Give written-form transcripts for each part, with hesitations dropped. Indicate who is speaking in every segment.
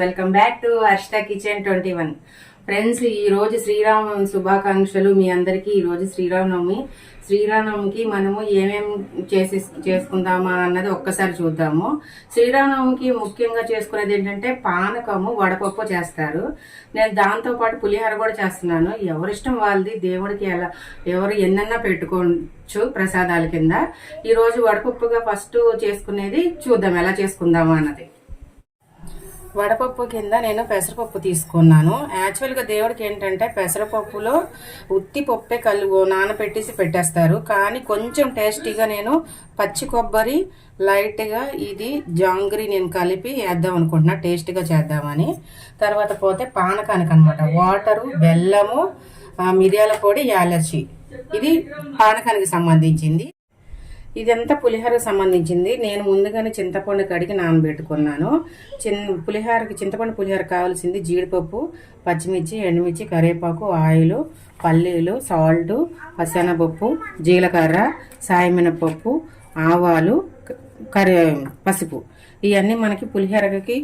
Speaker 1: Welcome back to Harshita kitchen 21. Friends, ఈ రోజు శ్రీరామ శుభాకాంక్షలు మీ అందరికీ. ఈ రోజు శ్రీరామనవమికి మనము ఏమేమి చేసుకుందామా అన్నది ఒక్కసారి చూద్దాము. శ్రీరామనవమికి ముఖ్యంగా చేసుకునేది ఏంటంటే పానకము, వడపప్పు చేస్తారు. నేను దాంతో పాటు పులిహోర కూడా చేస్తున్నాను. ఎవరిష్టం వాళ్ళది, దేవుడికి ఎవరు ఎన్నన్నా పెట్టుకోవచ్చు ప్రసాదాల కింద. ఈ రోజు వడపప్పుగా ఫస్ట్ చేసుకునేది చూద్దాం ఎలా చేసుకుందామా అన్నది. వడపప్పు కింద నేను పెసరపప్పు తీసుకున్నాను. యాక్చువల్గా దేవుడికి ఏంటంటే పెసరపప్పులో ఉత్తి పప్పే నానబెట్టేసి పెట్టేస్తారు. కానీ కొంచెం టేస్టీగా నేను పచ్చి కొబ్బరి లైట్గా ఇది జాంగ్రీ నేను కలిపి వేద్దాం అనుకుంటున్నా, టేస్టీగా చేద్దామని. తర్వాత పోతే పానకానికి అనమాట వాటరు, బెల్లము, మిరియాల పొడి, యాలచి. ఇది పానకానికి సంబంధించింది. ఇదంతా పులిహోరకు సంబంధించింది. నేను ముందుగానే చింతపండు కడిగి నానబెట్టుకున్నాను. చింతపండు పులిహోర కావాల్సింది జీడిపప్పు, పచ్చిమిర్చి, ఎండుమిర్చి, కరివేపాకు, ఆయిల్, పల్లీలు, సాల్ట్, పసనపప్పు, జీలకర్ర, సాయమినపప్పు, ఆవాలు, పసుపు. ఇవన్నీ మనకి పులిహోరకి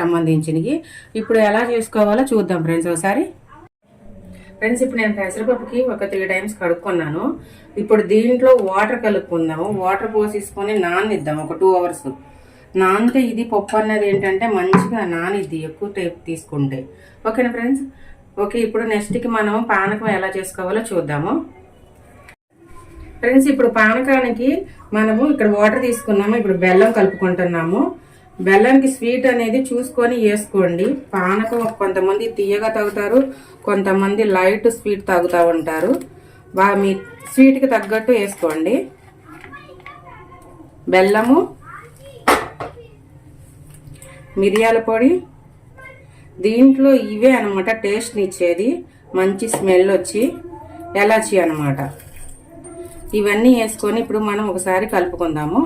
Speaker 1: సంబంధించినవి. ఇప్పుడు ఎలా చేసుకోవాలో చూద్దాం ఫ్రెండ్స్ ఒకసారి. ఫ్రెండ్స్, ఇప్పుడు నేను పెసరపప్పుకి ఒక 3 టైమ్స్ కడుక్కున్నాను. ఇప్పుడు దీంట్లో వాటర్ కలుపుకుందాము. వాటర్ పోసేసుకొని నానిద్దాం ఒక 2 అవర్స్. నానితే ఇది పప్పు అన్నది ఏంటంటే మంచిగా నానిద్ది ఎక్కువ టైప్ తీసుకుంటే. ఓకేనా ఫ్రెండ్స్? ఓకే, ఇప్పుడు నెక్స్ట్కి మనం పానకం ఎలా చేసుకోవాలో చూద్దాము. ఫ్రెండ్స్, ఇప్పుడు పానకానికి మనము ఇక్కడ వాటర్ తీసుకున్నాము. ఇప్పుడు బెల్లం కలుపుకుంటున్నాము. బెల్లానికి స్వీట్ అనేది చూసుకొని వేసుకోండి. పానకం కొంతమంది తీయగా తాగుతారు, కొంతమంది లైట్ స్వీట్ తాగుతూ ఉంటారు. మీ స్వీట్కి తగ్గట్టు వేసుకోండి. బెల్లము, మిరియాల పొడి, దీంట్లో ఇవే అనమాట టేస్ట్ని ఇచ్చేది, మంచి స్మెల్ వచ్చి ఎలాచి అనమాట. ఇవన్నీ వేసుకొని ఇప్పుడు మనం ఒకసారి కలుపుకుందాము.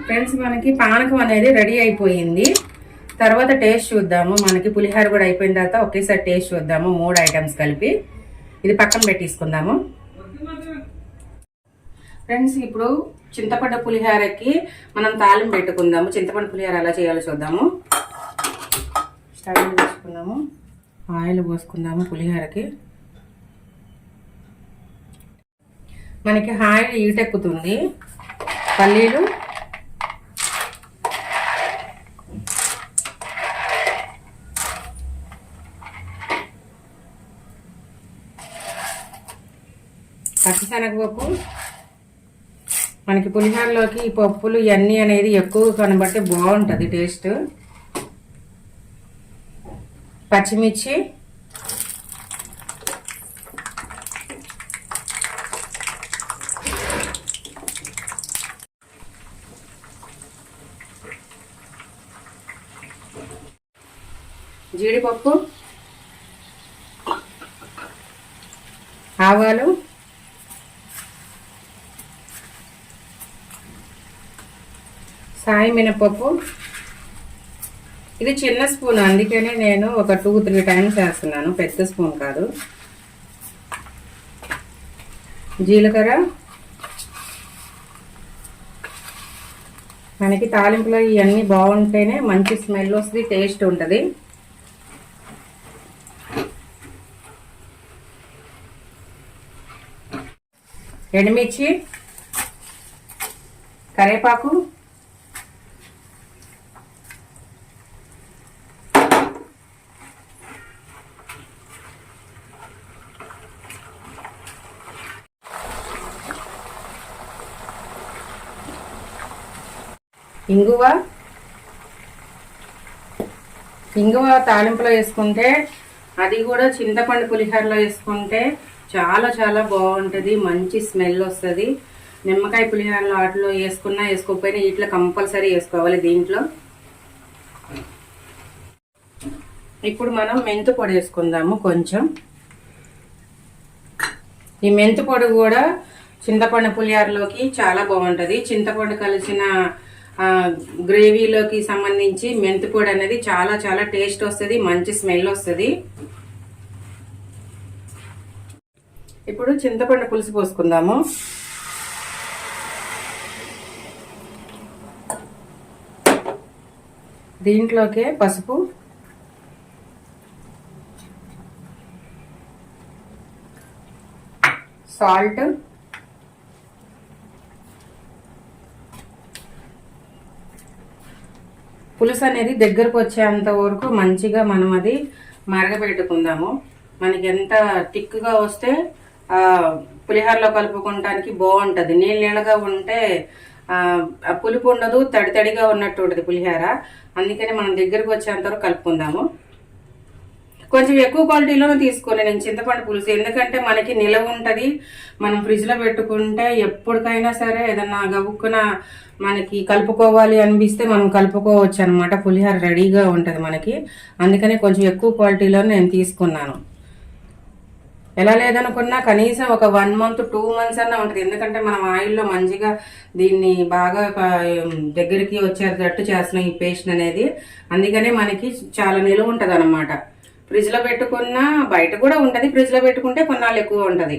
Speaker 1: ఫ్రెండ్స్, మనకి పానకం అనేది రెడీ అయిపోయింది. తర్వాత టేస్ట్ చూద్దాము. మనకి పులిహోర కూడా అయిపోయిన తర్వాత ఒకేసారి టేస్ట్ చూద్దాము. 3 ఐటమ్స్ కలిపి ఇది పక్కన పెట్టేసుకుందాము. ఫ్రెండ్స్, ఇప్పుడు చింతపండు పులిహోరకి మనం తాలింపు పెట్టుకుందాము. చింతపండు పులిహోర ఎలా చేయాలో చూద్దాము. స్టవ్ వేసుకుందాము, ఆయిల్ పోసుకుందాము. పులిహోరకి మనకి ఆయిల్ ఈటెక్కుతుంది. పల్లీలు, పచ్చిశనగపప్పు. మనకి పులిహోరలోకి ఈ పప్పులు ఇవన్నీ అనేది ఎక్కువ కనబట్టి బాగుంటుంది టేస్ట్. పచ్చిమిర్చి, జీడిపప్పు, ఆవాలు, సాయి మినపప్పు. ఇది చిన్న స్పూన్, అందుకనే నేను ఒక 2-3 టైమ్స్ వేస్తున్నాను, పెద్ద స్పూన్ కాదు. జీలకర్ర. మనకి తాలింపులో ఇవన్నీ బాగుంటేనే మంచి స్మెల్ వస్తుంది, టేస్ట్ ఉంటుంది. ఎండుమిర్చి, కరివేపాకు, ఇంగువ తాలింపులో వేసుకుంటే, అది కూడా చింతపండు పులిహోరలో వేసుకుంటే చాలా చాలా బాగుంటుంది, మంచి స్మెల్ వస్తుంది. నిమ్మకాయ పులిహోరలో వాటిలో వేసుకున్నా వేసుకోకపోయినా ఇట్లా కంపల్సరీ వేసుకోవాలి దీంట్లో. ఇప్పుడు మనం మెంతు పొడి వేసుకుందాము కొంచెం. ఈ మెంతు పొడి కూడా చింతపండు పులిహోరలోకి చాలా బాగుంటుంది. చింతపండు కలిసిన గ్రేవీలోకి సంబంధించి మెంతు పొడి అనేది చాలా చాలా టేస్ట్ వస్తుంది, మంచి స్మెల్ వస్తుంది. ఇప్పుడు చింతపండు పులుసు పోసుకుందాము. దీంట్లోకే పసుపు, సాల్ట్, పులుసు అనేది దగ్గరకు వచ్చేంత వరకు మంచిగా మనం అది మరగపెట్టుకుందాము. మనకి ఎంత థిక్గా వస్తే పులిహోరలో కలుపుకోవడానికి బాగుంటుంది. నీళ్ళగా ఉంటే పులుపు ఉండదు, తడి తడిగా ఉన్నట్టు ఉంటుంది పులిహోర. అందుకని మనం దగ్గరకు వచ్చేంత వరకు కలుపుకుందాము. కొంచెం ఎక్కువ క్వాలిటీలోనే తీసుకోండి నేను చింతపండు పులుసు, ఎందుకంటే మనకి నిలవ ఉంటుంది. మనం ఫ్రిడ్జ్లో పెట్టుకుంటే ఎప్పటికైనా సరే ఏదన్నా గబుక్కున మనకి కలుపుకోవాలి అనిపిస్తే మనం కలుపుకోవచ్చు అనమాట. పులిహోర రెడీగా ఉంటుంది మనకి. అందుకని కొంచెం ఎక్కువ క్వాలిటీలో నేను తీసుకున్నాను. ఎలా లేదనుకున్నా కనీసం ఒక 1 month 2 months అన్నా ఉంటుంది. ఎందుకంటే మనం ఆయిల్లో మంచిగా దీన్ని బాగా దగ్గరికి వచ్చేటట్టు చేస్తున్నాం ఈ పేస్ట్ అనేది. అందుకనే మనకి చాలా నిలువ ఉంటుంది అనమాట. ఫ్రిడ్జ్లో పెట్టుకున్నా బయట కూడా ఉంటుంది, ఫ్రిడ్జ్లో పెట్టుకుంటే కొన్నాళ్ళు ఎక్కువ ఉంటుంది.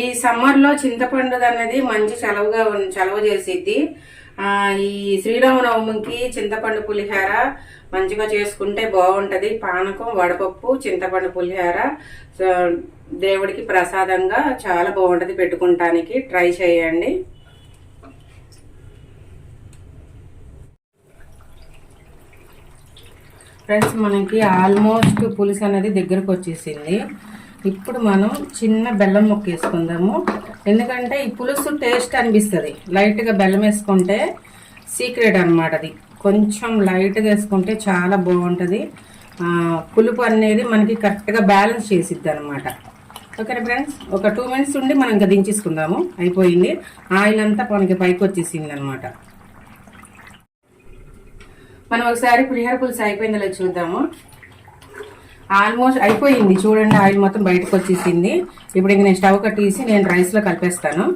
Speaker 1: ఈ సమ్మర్లో చింతపండు అనేది మంచి చలవ చేసిద్ది. ఈ శ్రీరామనవమికి చింతపండు పులిహోర మంచిగా చేసుకుంటే బాగుంటుంది. పానకం, వడపప్పు, చింతపండు పులిహోర దేవుడికి ప్రసాదంగా చాలా బాగుంటుంది పెట్టుకుంటానికి. ట్రై చేయండి. ఫ్రెండ్స్, మనకి ఆల్మోస్ట్ పులుసు అనేది దగ్గరకు వచ్చేసింది. ఇప్పుడు మనం చిన్న బెల్లం ముక్క వేసుకుందాము. ఎందుకంటే ఈ పులుసు టేస్ట్ అనిపిస్తుంది. లైట్గా బెల్లం వేసుకుంటే సీక్రెట్ అనమాట. అది కొంచెం లైట్గా వేసుకుంటే చాలా బాగుంటుంది. పులుపు అనేది మనకి కరెక్ట్గా బ్యాలెన్స్ చేసిద్ది అనమాట. ఓకేనా ఫ్రెండ్స్, ఒక 2 minutes ఉండి మనం ఇంకా దించేసుకుందాము. అయిపోయింది, ఆయిల్ అంతా మనకి పైకి వచ్చేసింది అనమాట. మనం ఒకసారి పులిహోర పులుసు అయిపోయిందో లేదో చూద్దాము. ఆల్మోస్ట్ అయిపోయింది చూడండి, ఆయిల్ మొత్తం బయటకు వచ్చేసింది. ఇప్పుడు ఇంక నేను స్టవ్ కట్టేసి నేను రైస్లో కలిపేస్తాను.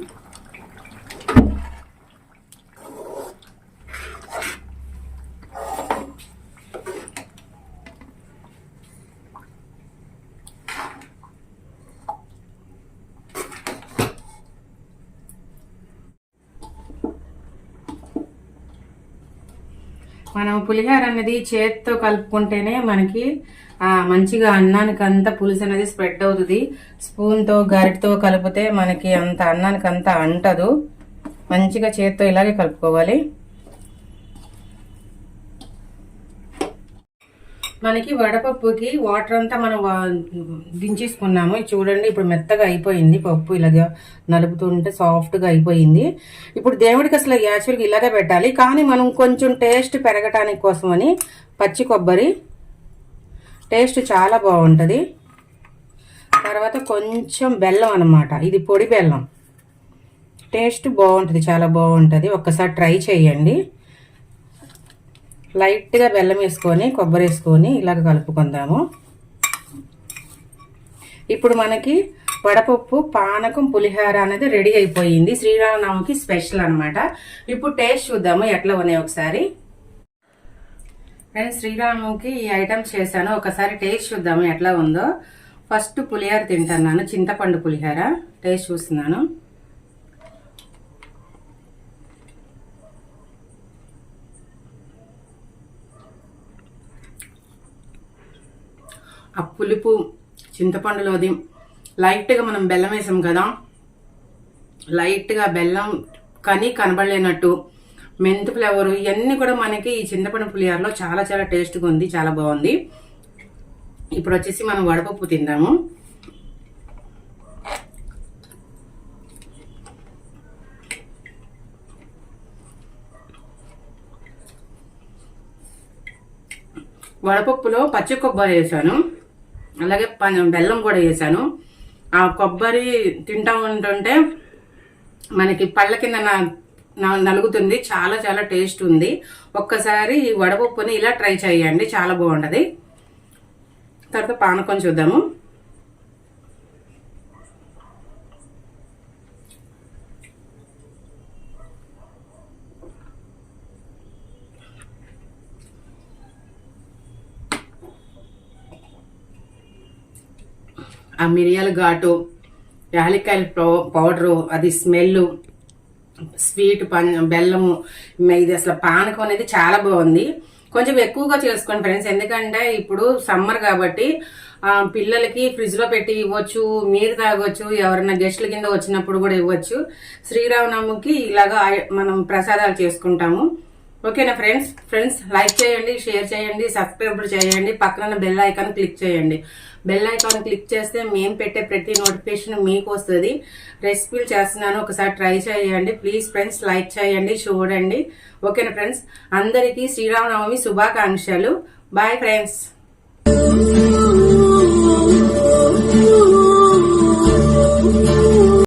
Speaker 1: మనం పులిహోర అనేది చేతితో కలుపుకుంటేనే మనకి మంచిగా అన్నానికంతా పులుసు అనేది స్ప్రెడ్ అవుతుంది. స్పూన్తో గరిటతో కలిపితే మనకి అంత అన్నానికంతా అంటదు. మంచిగా చేతితో ఇలాగే కలుపుకోవాలి. మనకి వడపప్పుకి వాటర్ అంతా మనం దించేసుకున్నాము. చూడండి, ఇప్పుడు మెత్తగా అయిపోయింది పప్పు. ఇలాగా నలుపుతుంటే సాఫ్ట్గా అయిపోయింది. ఇప్పుడు దేవుడికి అసలు యాక్చువల్గా ఇలాగే పెట్టాలి, కానీ మనం కొంచెం టేస్ట్ పెరగటానికి కోసమని పచ్చి కొబ్బరి టేస్ట్ చాలా బాగుంటుంది. తర్వాత కొంచెం బెల్లం అన్నమాట, ఇది పొడి బెల్లం. టేస్ట్ బాగుంటుంది, చాలా బాగుంటుంది. ఒక్కసారి ట్రై చేయండి. లైట్గా బెల్లం వేసుకొని కొబ్బరి వేసుకొని ఇలాగ కలుపుకుందాము. ఇప్పుడు మనకి వడపప్పు, పానకం, పులిహోర అనేది రెడీ అయిపోయింది. శ్రీరామనవమికి స్పెషల్ అనమాట. ఇప్పుడు టేస్ట్ చూద్దాము ఎట్లా ఉన్నాయి ఒకసారి. నేను శ్రీరామనవమికి ఈ ఐటమ్స్ చేశాను, ఒకసారి టేస్ట్ చూద్దాము ఎట్లా ఉందో. ఫస్ట్ పులిహోర తింటున్నాను, చింతపండు పులిహోర టేస్ట్ చూస్తున్నాను. ఆ పులుపు చింతపండులోది, లైట్గా మనం బెల్లం వేసాం కదా, లైట్గా బెల్లం కానీ కనబడలేనట్టు, మెంతు ఫ్లేవరు, ఇవన్నీ కూడా మనకి ఈ చింతపండు పులిహోరలో చాలా చాలా టేస్ట్గా ఉంది, చాలా బాగుంది. ఇప్పుడు వచ్చేసి మనం వడపప్పు తిందాము. వడపప్పులో పచ్చి కొబ్బరి వేసాను, అలాగే బెల్లం కూడా వేసాను. ఆ కొబ్బరి తింటా ఉంటుంటే మనకి పళ్ళ కింద నలుగుతుంది, చాలా చాలా టేస్ట్ ఉంది. ఒక్కసారి ఈ వడపప్పుని ఇలా ట్రై చేయండి, చాలా బాగుంటుంది. తర్వాత పానకం చూద్దాము. ఆ మిరియాల ఘాటు, యాలక్కాయల పౌడరు, అది స్మెల్ స్వీట్ బెల్లము, ఇది అసలు పానకం అనేది చాలా బాగుంది. కొంచెం ఎక్కువగా చేసుకోండి ఫ్రెండ్స్, ఎందుకంటే ఇప్పుడు సమ్మర్ కాబట్టి పిల్లలకి ఫ్రిడ్జ్ లో పెట్టి ఇవ్వచ్చు, మీరు తాగొచ్చు, ఎవరైనా గెస్ట్ల కింద వచ్చినప్పుడు కూడా ఇవ్వచ్చు. శ్రీరామనవమికి ఇలాగా మనం ప్రసాదాలు చేసుకుంటాము. ఓకేనా ఫ్రెండ్స్ లైక్ చేయండి, షేర్ చేయండి, సబ్స్క్రైబ్ చేయండి, పక్కన బెల్ ఐకాన్ క్లిక్ చేయండి. బెల్ ఐకాన్ క్లిక్ చేస్తే మేము పెట్టే ప్రతి నోటిఫికేషన్ మీకు వస్తుంది. రెసిపీలు చేస్తున్నాను, ఒకసారి ట్రై చేయండి ప్లీజ్ ఫ్రెండ్స్. లైక్ చేయండి, చూడండి. ఓకేనా ఫ్రెండ్స్, అందరికీ శ్రీరామనవమి శుభాకాంక్షలు. Bye friends.